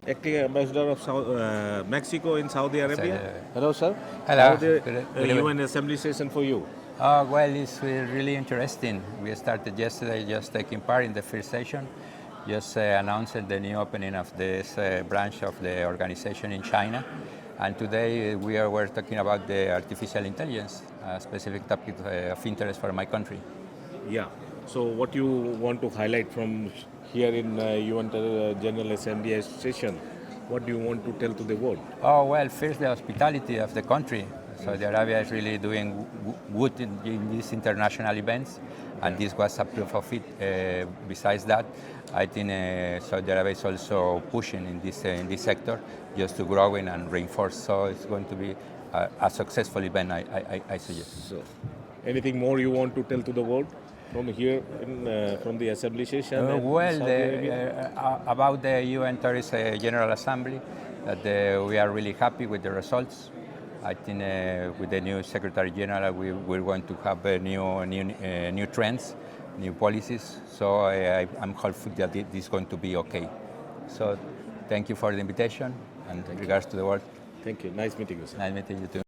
Acting Ambassador of Mexico in Saudi Arabia. Hello, sir. Hello. How the Good evening. UN Assembly session for you? Well, it's really interesting. We started yesterday just taking part in the first session, just announcing the new opening of this branch of the organization in China. And today we're talking about the artificial intelligence, a specific topic of interest for my country. Yeah. So what you want to highlight from here in UN General Assembly session? What do you want to tell to the world? Oh, well, first the hospitality of the country. Saudi Arabia is really doing good in these international events, and this was a proof of it. Besides that, I think Saudi Arabia is also pushing in this sector just to grow in and reinforce. So it's going to be a successful event, I suggest. So, anything more you want to tell to the world from here from the Assembly session? About the UN Tourist General Assembly, that we are really happy with the results. I think with the new Secretary General, we're going to have new trends, new policies. So I'm hopeful that this is going to be okay. So thank you for the invitation and regards to the world. Thank you. Nice meeting you, sir. Nice meeting you too.